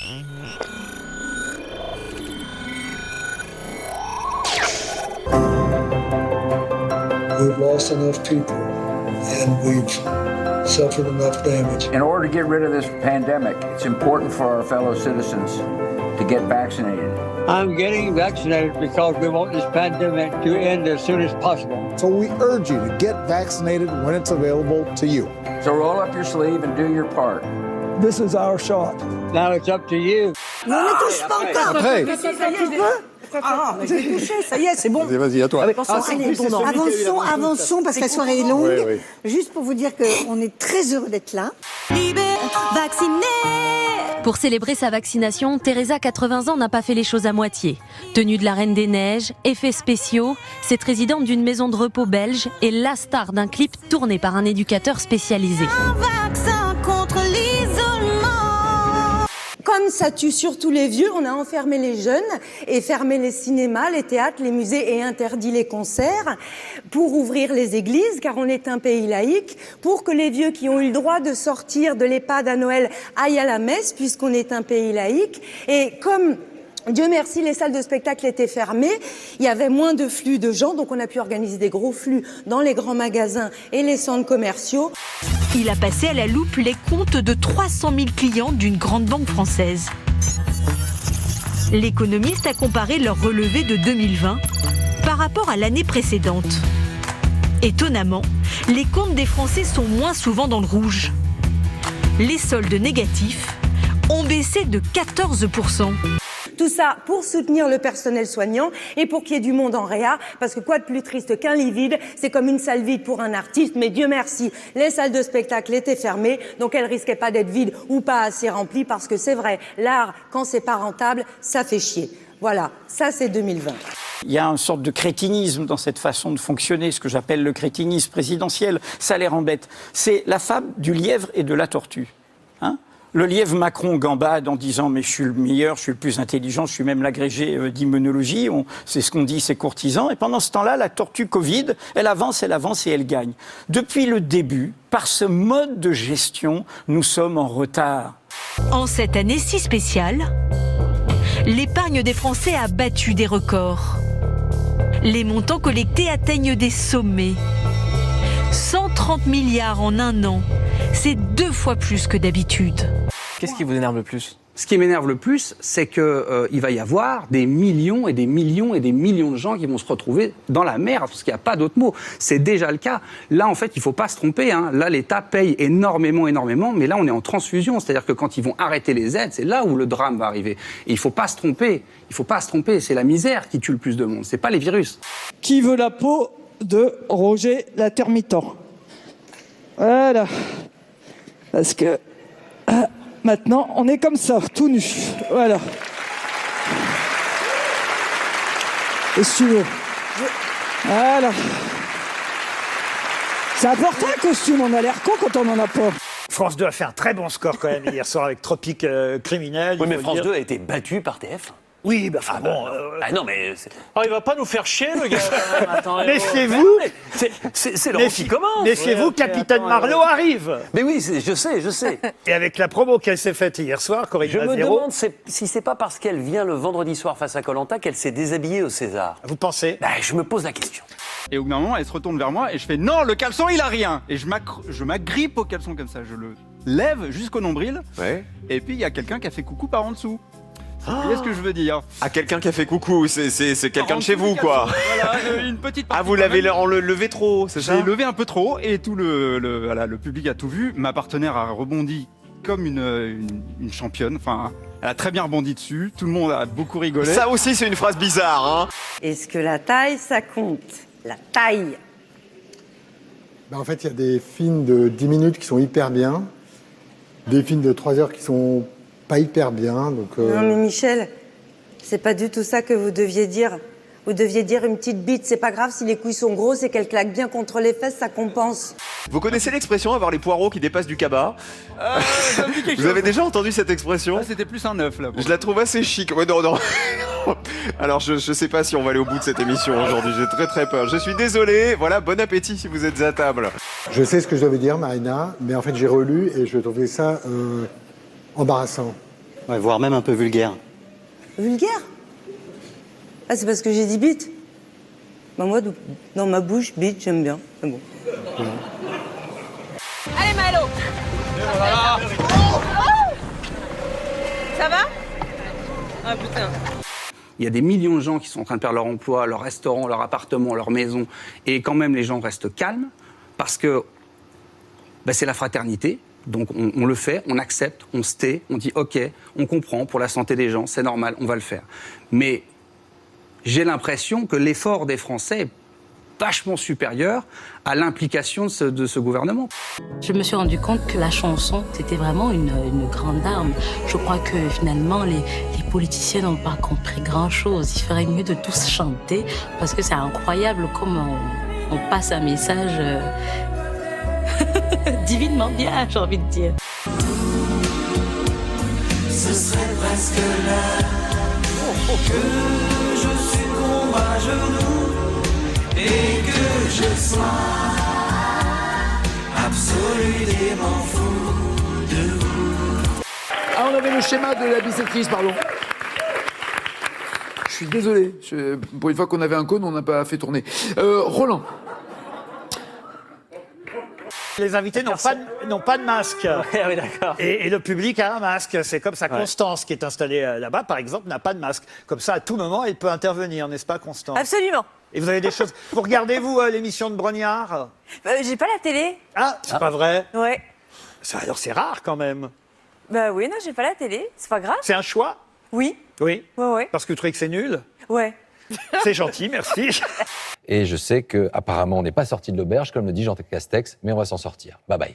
We've lost enough people and we've suffered enough damage. In order to get rid of this pandemic, it's important for our fellow citizens to get vaccinated. I'm getting vaccinated because we want this pandemic to end as soon as possible. So we urge you to get vaccinated when it's available to you. So roll up your sleeve and do your part. This is our shot. Now it's up to you. Non, ne touche pas encore. Après. Je vais toucher, ça y est, c'est bon. Vas-y, à toi. Avançons parce que la soirée est longue. Oui. Juste pour vous dire qu'on est très heureux d'être là. Pour célébrer sa vaccination, Teresa, 80 ans, n'a pas fait les choses à moitié. Tenue de la Reine des Neiges, effets spéciaux, cette résidente d'une maison de repos belge est la star d'un clip tourné par un éducateur spécialisé. Un vaccin contre l'isolement. Comme ça tue surtout les vieux, on a enfermé les jeunes et fermé les cinémas, les théâtres, les musées et interdit les concerts pour ouvrir les églises, car on est un pays laïque, pour que les vieux qui ont eu le droit de sortir de l'EHPAD à Noël aillent à la messe, puisqu'on est un pays laïque. Et comme Dieu merci, les salles de spectacle étaient fermées, il y avait moins de flux de gens, donc on a pu organiser des gros flux dans les grands magasins et les centres commerciaux. Il a passé à la loupe les comptes de 300 000 clients d'une grande banque française. L'économiste a comparé leur relevé de 2020 par rapport à l'année précédente. Étonnamment, les comptes des Français sont moins souvent dans le rouge. Les soldes négatifs ont baissé de 14%. Tout ça pour soutenir le personnel soignant et pour qu'il y ait du monde en réa, parce que quoi de plus triste qu'un lit vide, c'est comme une salle vide pour un artiste, mais Dieu merci, les salles de spectacle étaient fermées, donc elles risquaient pas d'être vides ou pas assez remplies, parce que c'est vrai, l'art, quand c'est pas rentable, ça fait chier. Voilà, ça c'est 2020. Il y a une sorte de crétinisme dans cette façon de fonctionner, ce que j'appelle le crétinisme présidentiel, ça les rend bêtes. C'est la fable du lièvre et de la tortue. Hein ? Le lièvre Macron gambade en disant « mais je suis le meilleur, je suis le plus intelligent, je suis même l'agrégé d'immunologie », c'est ce qu'on dit ces courtisans. Et pendant ce temps-là, la tortue Covid, elle avance et elle gagne. Depuis le début, par ce mode de gestion, nous sommes en retard. En cette année si spéciale, l'épargne des Français a battu des records. Les montants collectés atteignent des sommets. 130 milliards en un an, c'est 2 fois plus que d'habitude. Qu'est-ce qui vous énerve le plus ? Ce qui m'énerve le plus, c'est qu'il va y avoir des millions et des millions et des millions de gens qui vont se retrouver dans la merde, parce qu'il n'y a pas d'autre mot. C'est déjà le cas. Là, en fait, il ne faut pas se tromper. Hein. Là, l'État paye énormément, mais là, on est en transfusion. C'est-à-dire que quand ils vont arrêter les aides, c'est là où le drame va arriver. Et il ne faut pas se tromper. Il ne faut pas se tromper. C'est la misère qui tue le plus de monde. Ce n'est pas les virus. Qui veut la peau de Roger Latermitan? Voilà. Parce que maintenant, on est comme ça, tout nu. Voilà. Et si tu veux. Voilà. C'est important un costume, on a l'air con quand on n'en a pas. France 2 a fait un très bon score quand même hier soir avec Tropique Criminel. Oui, mais France 2 a été battue par TF1. Oui, bah bon. non, mais. Il va pas nous faire chier, le gars. Méfiez-vous. C'est l'euro qui commence. Méfiez-vous, Capitaine Marlowe arrive. Mais oui, je sais. Et avec la promo qu'elle s'est faite hier soir, Corinne Je me Mazero, demande si c'est pas parce qu'elle vient le vendredi soir face à Koh-Lanta qu'elle s'est déshabillée au César. Vous pensez? Je me pose la question. Et au bout d'un moment, elle se retourne vers moi et je fais non, le caleçon il a rien. Et je m'agrippe au caleçon comme ça, je le lève jusqu'au nombril. Ouais. Et puis il y a quelqu'un qui a fait coucou par en dessous. Vous voyez ce que je veux dire? Ah, quelqu'un qui a fait coucou, c'est quelqu'un de chez vous, quoi. Voilà, une petite partie. Ah, vous l'avez levé trop, c'est ça? J'ai levé un peu trop et tout le public a tout vu. Ma partenaire a rebondi comme une championne. Enfin, elle a très bien rebondi dessus. Tout le monde a beaucoup rigolé. Ça aussi, c'est une phrase bizarre, hein. Est-ce que la taille, ça compte? La taille. En fait, il y a des films de 10 minutes qui sont hyper bien, des films de 3 heures qui sont pas hyper bien. Donc, Non mais Michel, c'est pas du tout ça que vous deviez dire. Vous deviez dire une petite bite, c'est pas grave si les couilles sont grosses et qu'elles claquent bien contre les fesses, ça compense. Vous connaissez l'expression avoir les poireaux qui dépassent du cabas? Vous avez déjà entendu cette expression? C'était plus un œuf là. Je la trouve assez chic. Ouais, non. Alors je sais pas si on va aller au bout de cette émission aujourd'hui, j'ai très très peur. Je suis désolé, voilà, bon appétit si vous êtes à table. Je sais ce que je devais dire, Marina, mais en fait j'ai relu et je trouvais ça embarrassant. Ouais, voire même un peu vulgaire. Vulgaire? Ah, c'est parce que j'ai dit bite? Bah moi, dans ma bouche, bite, j'aime bien. C'est bon. Allez, Malo. Ça va? Ah putain. Il y a des millions de gens qui sont en train de perdre leur emploi, leur restaurant, leur appartement, leur maison, et quand même les gens restent calmes, parce que c'est la fraternité, donc on le fait, on accepte, on se tait, on dit ok, on comprend, pour la santé des gens, c'est normal, on va le faire. Mais j'ai l'impression que l'effort des Français est vachement supérieur à l'implication de ce gouvernement. Je me suis rendu compte que la chanson, c'était vraiment une grande arme. Je crois que finalement, les politiciens n'ont pas compris grand-chose. Il ferait mieux de tous chanter, parce que c'est incroyable comment on passe un message divinement bien, j'ai envie de dire. Ce serait presque là que je succombe à genoux et que je sois absolument fou de vous. Ah, on avait le schéma de la bisectrice, pardon. Je suis désolé. Pour une fois qu'on avait un cône, on n'a pas fait tourner. Roland. Les invités n'ont pas de masque. Oui, d'accord. Et le public a un masque. C'est comme ça. Constance, qui est installée là-bas, par exemple, n'a pas de masque. Comme ça, à tout moment, elle peut intervenir, n'est-ce pas, Constance? Absolument. Et vous avez des choses... Vous regardez, vous, l'émission de Brognard? J'ai pas la télé. Ah, c'est pas vrai? Ouais. Alors, c'est rare, quand même. Bah oui, non, j'ai pas la télé. C'est pas grave. C'est un choix? Oui. Oui? Ouais. Parce que vous trouvez que c'est nul? Ouais. C'est gentil, merci. Et je sais qu'apparemment, on n'est pas sorti de l'auberge, comme le dit Jean Castex, mais on va s'en sortir. Bye bye.